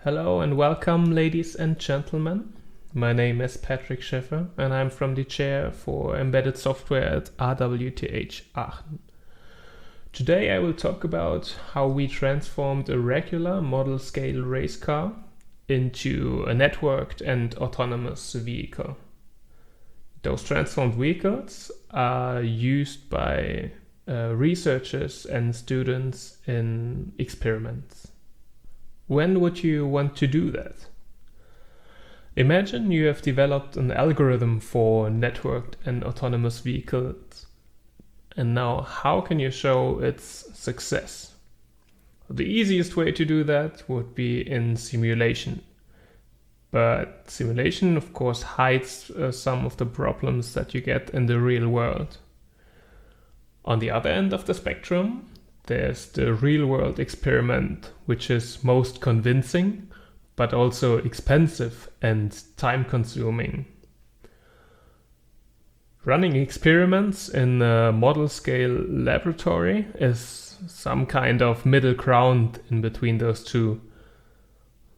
Hello and welcome, ladies and gentlemen. My name is Patrick Schäffer and I'm from the chair for embedded software at RWTH Aachen. Today I will talk about how we transformed a regular model scale race car into a networked and autonomous vehicle. Those transformed vehicles are used by researchers and students in experiments. When would you want to do that? Imagine you have developed an algorithm for networked and autonomous vehicles. And now, how can you show its success? The easiest way to do that would be in simulation. But simulation, of course, hides some of the problems that you get in the real world. On the other end of the spectrum, there's the real-world experiment, which is most convincing, but also expensive and time-consuming. Running experiments in a model-scale laboratory is some kind of middle ground in between those two.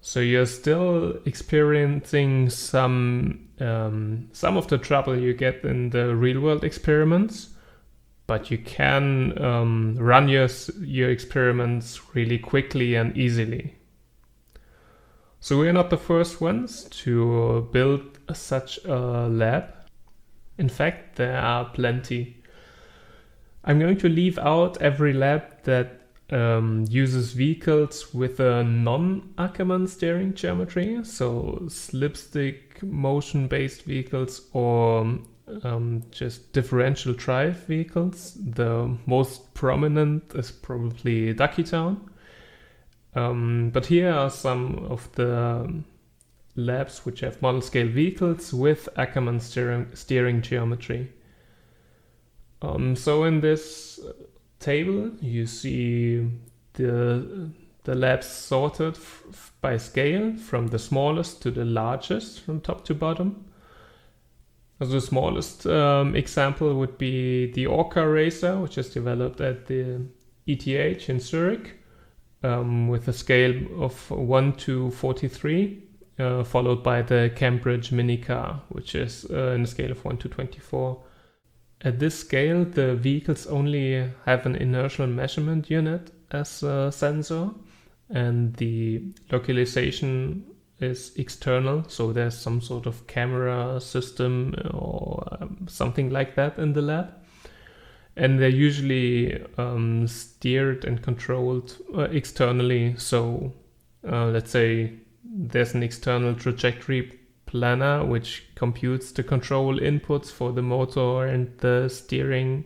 So you're still experiencing some of the trouble you get in the real-world experiments, but you can run your experiments really quickly and easily. So we're not the first ones to build such a lab. In fact, there are plenty. I'm going to leave out every lab that uses vehicles with a non-Ackermann steering geometry, so slipstick motion-based vehicles or just differential drive vehicles. The most prominent is probably Duckytown. But here are some of the labs which have model scale vehicles with Ackermann steering geometry. So in this table you see the labs sorted by scale from the smallest to the largest from top to bottom. The smallest example would be the Orca Racer, which is developed at the ETH in Zurich with a scale of 1 to 43, followed by the Cambridge Minicar, which is in a scale of 1 to 24. At this scale, the vehicles only have an inertial measurement unit as a sensor, and the localization is external, so there's some sort of camera system or something like that in the lab. And they're usually steered and controlled externally. So let's say there's an external trajectory planner which computes the control inputs for the motor and the steering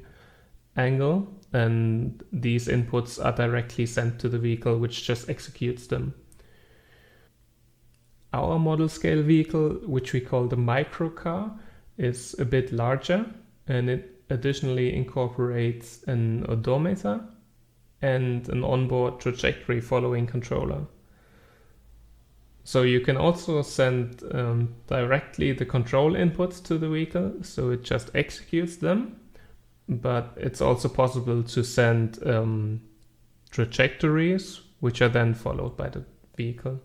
angle. And these inputs are directly sent to the vehicle, which just executes them. Our model scale vehicle, which we call the microcar, is a bit larger, and it additionally incorporates an odometer and an onboard trajectory following controller. So you can also send directly the control inputs to the vehicle, so it just executes them, but it's also possible to send trajectories, which are then followed by the vehicle.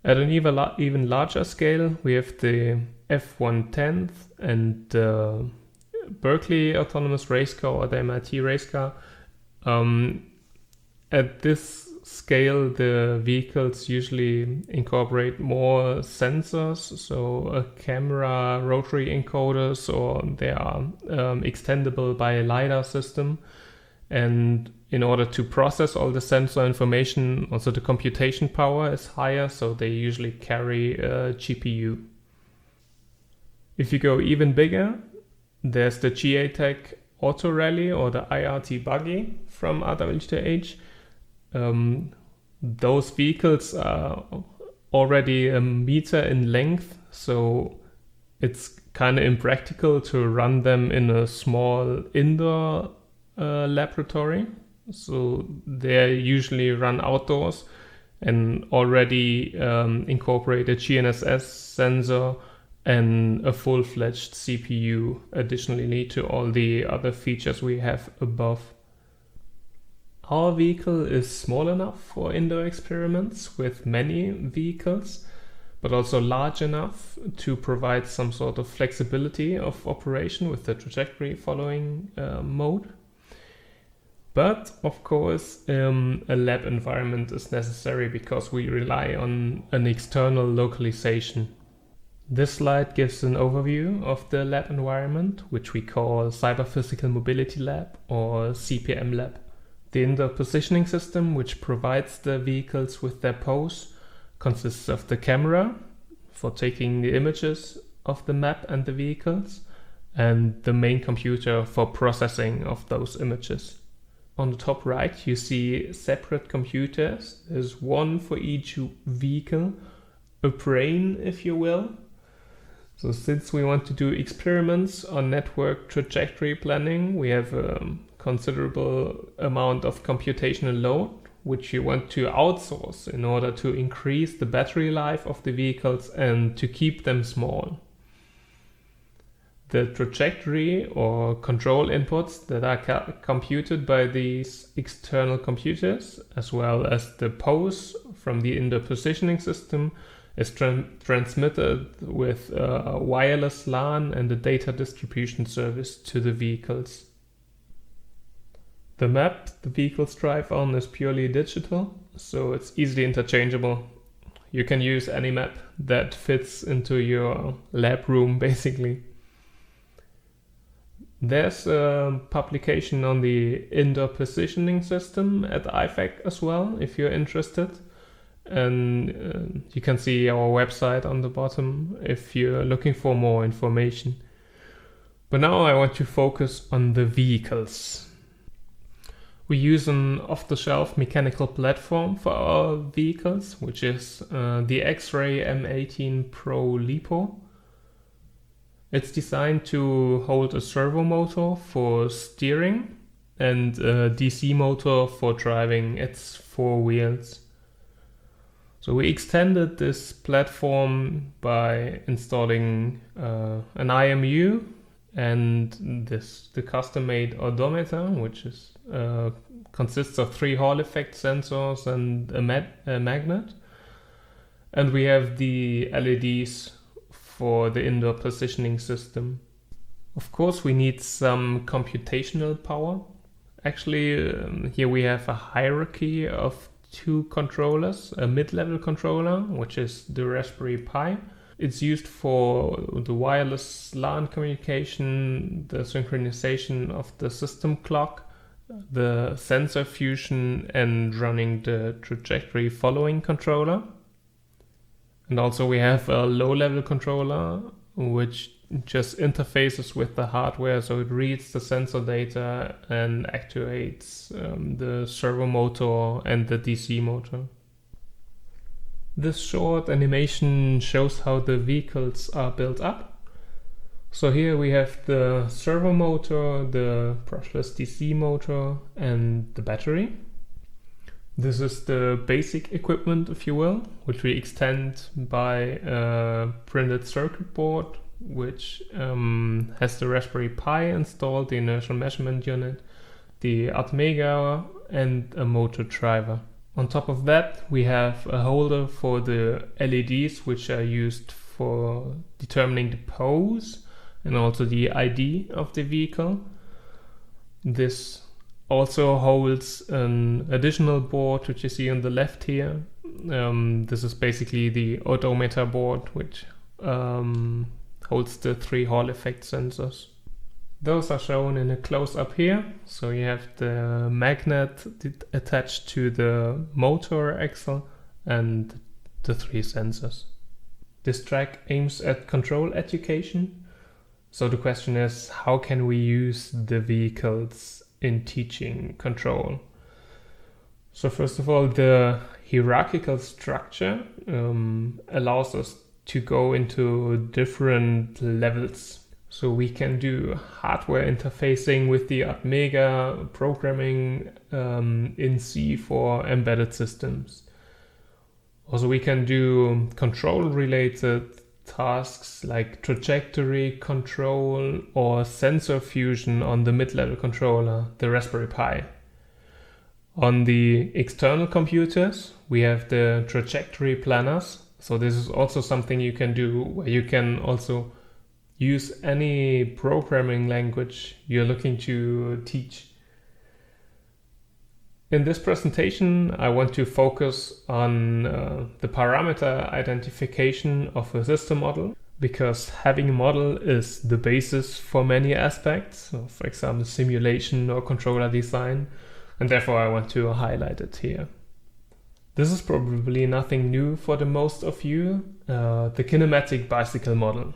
At an even larger scale, we have the F-110 and the Berkeley Autonomous Race Car or the MIT race car. At this scale, the vehicles usually incorporate more sensors, so a camera, rotary encoders, or they are extendable by a LiDAR system. And in order to process all the sensor information, also the computation power is higher, so they usually carry a GPU. If you go even bigger, there's the GATEC Auto Rally or the IRT Buggy from RWTH. Those vehicles are already a meter in length, so it's kind of impractical to run them in a small indoor laboratory. So they usually run outdoors and already incorporate a GNSS sensor and a full-fledged CPU additionally to all the other features we have above. Our vehicle is small enough for indoor experiments with many vehicles, but also large enough to provide some sort of flexibility of operation with the trajectory following mode. But of course, a lab environment is necessary because we rely on an external localization. This slide gives an overview of the lab environment, which we call Cyber Physical Mobility Lab or CPM Lab. The indoor positioning system, which provides the vehicles with their pose, consists of the camera for taking the images of the map and the vehicles, and the main computer for processing of those images. On the top right, you see separate computers. There's one for each vehicle, a brain, if you will. So since we want to do experiments on network trajectory planning, we have a considerable amount of computational load, which you want to outsource in order to increase the battery life of the vehicles and to keep them small. The trajectory or control inputs that are computed by these external computers, as well as the pose from the indoor positioning system, is transmitted with a wireless LAN and a data distribution service to the vehicles. The map the vehicles drive on is purely digital, so it's easily interchangeable. You can use any map that fits into your lab room, basically. There's a publication on the indoor positioning system at IFAC as well, if you're interested. And you can see our website on the bottom if you're looking for more information. But now I want to focus on the vehicles. We use an off-the-shelf mechanical platform for our vehicles, which is the X-Ray M18 Pro LiPo. It's designed to hold a servo motor for steering and a DC motor for driving its four wheels. So we extended this platform by installing an IMU and the custom-made odometer, which is consists of 3 Hall effect sensors and a magnet. And we have the LEDs for the indoor positioning system. Of course, we need some computational power. Actually, here we have a hierarchy of 2 controllers, a mid-level controller, which is the Raspberry Pi. It's used for the wireless LAN communication, the synchronization of the system clock, the sensor fusion, and running the trajectory following controller. And also we have a low-level controller, which just interfaces with the hardware, so it reads the sensor data and actuates the servo motor and the DC motor. This short animation shows how the vehicles are built up. So here we have the servo motor, the brushless DC motor, and the battery. This is the basic equipment, if you will, which we extend by a printed circuit board, which has the Raspberry Pi installed, the inertial measurement unit, the atmega, and a motor driver. On top of that, we have a holder for the LEDs, which are used for determining the pose and also the ID of the vehicle. This also holds an additional board, which you see on the left here. This is basically the odometer board, which holds the 3 Hall effect sensors. Those are shown in a close-up here. So you have the magnet attached to the motor axle and the 3 sensors. This track aims at control education. So the question is, how can we use the vehicles in teaching control? So first of all, the hierarchical structure allows us to go into different levels. So we can do hardware interfacing with the atmega, programming in C for embedded systems. Also we can do control related tasks like trajectory control or sensor fusion on the mid-level controller, the Raspberry Pi. On the external computers, we have the trajectory planners. So this is also something you can do where you can also use any programming language you're looking to teach. In this presentation, I want to focus on the parameter identification of a system model, because having a model is the basis for many aspects, so for example, simulation or controller design, and therefore I want to highlight it here. This is probably nothing new for the most of you, the kinematic bicycle model.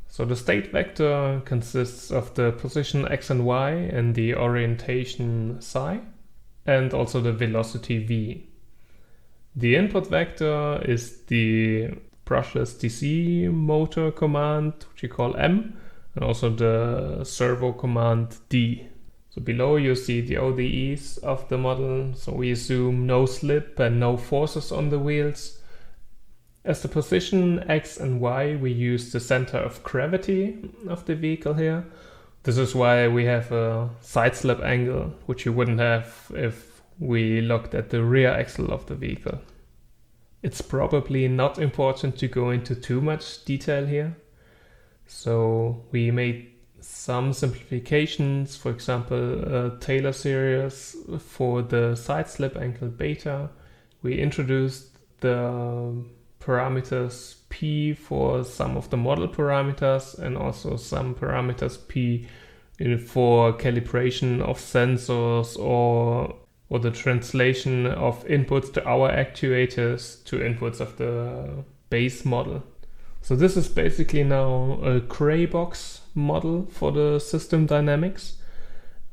So the state vector consists of the position x and y and the orientation psi, and also the velocity v. The input vector is the brushless DC motor command, which you call M, and also the servo command D. So below you see the ODEs of the model. So we assume no slip and no forces on the wheels. As the position x and y, we use the center of gravity of the vehicle here. This is why we have a side slip angle, which you wouldn't have if we looked at the rear axle of the vehicle. It's probably not important to go into too much detail here. So we made some simplifications, for example, a Taylor series for the side slip angle beta. We introduced the parameters P for some of the model parameters, and also some parameters P for calibration of sensors or the translation of inputs to our actuators to inputs of the base model. So this is basically now a gray box model for the system dynamics.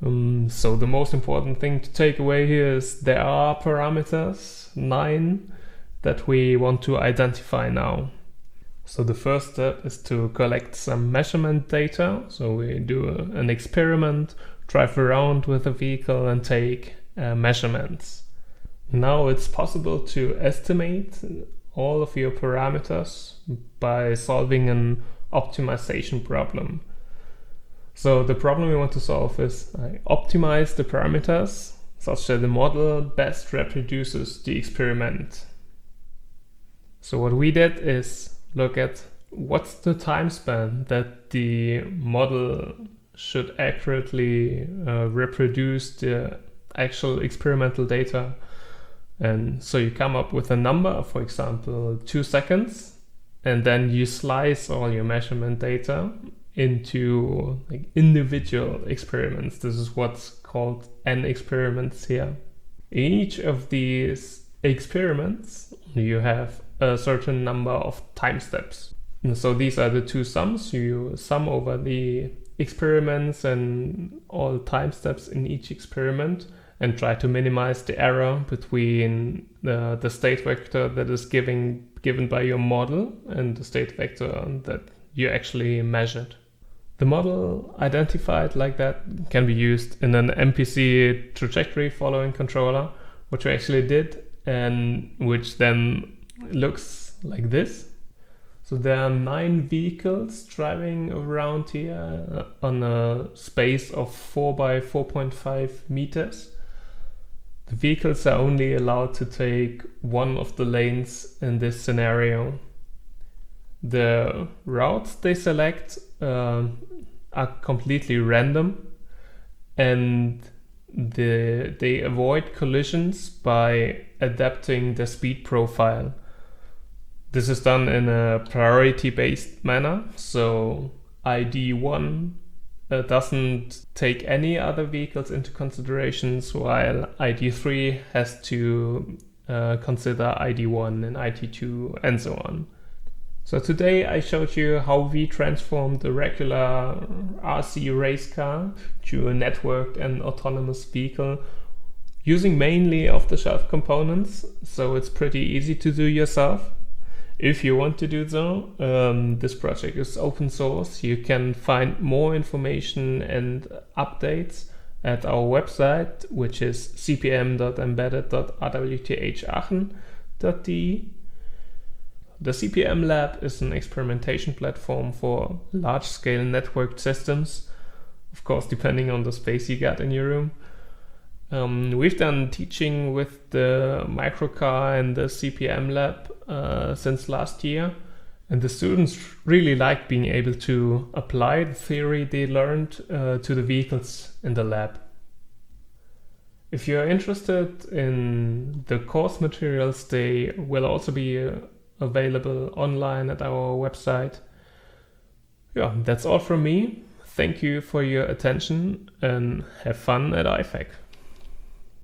So the most important thing to take away here is there are parameters, 9, that we want to identify now. So the first step is to collect some measurement data. So we do an experiment, drive around with a vehicle and take measurements. Now it's possible to estimate all of your parameters by solving an optimization problem. So the problem we want to solve is optimize the parameters such that the model best reproduces the experiment. So what we did is look at what's the time span that the model should accurately reproduce the actual experimental data. And so you come up with a number, for example, 2 seconds, and then you slice all your measurement data into individual experiments. This is what's called N experiments here. In each of these experiments, you have a certain number of time steps. And so these are the two sums. You sum over the experiments and all time steps in each experiment and try to minimize the error between the state vector that is given by your model and the state vector that you actually measured. The model identified like that can be used in an MPC trajectory following controller, which we actually did, and which then looks like this. So there are 9 vehicles driving around here on a space of 4 by 4.5 meters. The vehicles are only allowed to take one of the lanes in this scenario. The routes they select are completely random, and they avoid collisions by adapting the speed profile. This is done in a priority-based manner, so ID1 doesn't take any other vehicles into considerations, while ID3 has to consider ID1 and ID2 and so on. So today I showed you how we transformed a regular RC race car to a networked and autonomous vehicle using mainly off-the-shelf components, so it's pretty easy to do yourself. If you want to do so, this project is open source. You can find more information and updates at our website, which is cpm.embedded.rwthaachen.de. The CPM Lab is an experimentation platform for large-scale networked systems, of course depending on the space you got in your room. We've done teaching with the microcar and the CPM Lab since last year, and the students really like being able to apply the theory they learned to the vehicles in the lab. If you're interested in the course materials, they will also be available online at our website. Yeah, that's all from me. Thank you for your attention and have fun at IFAC.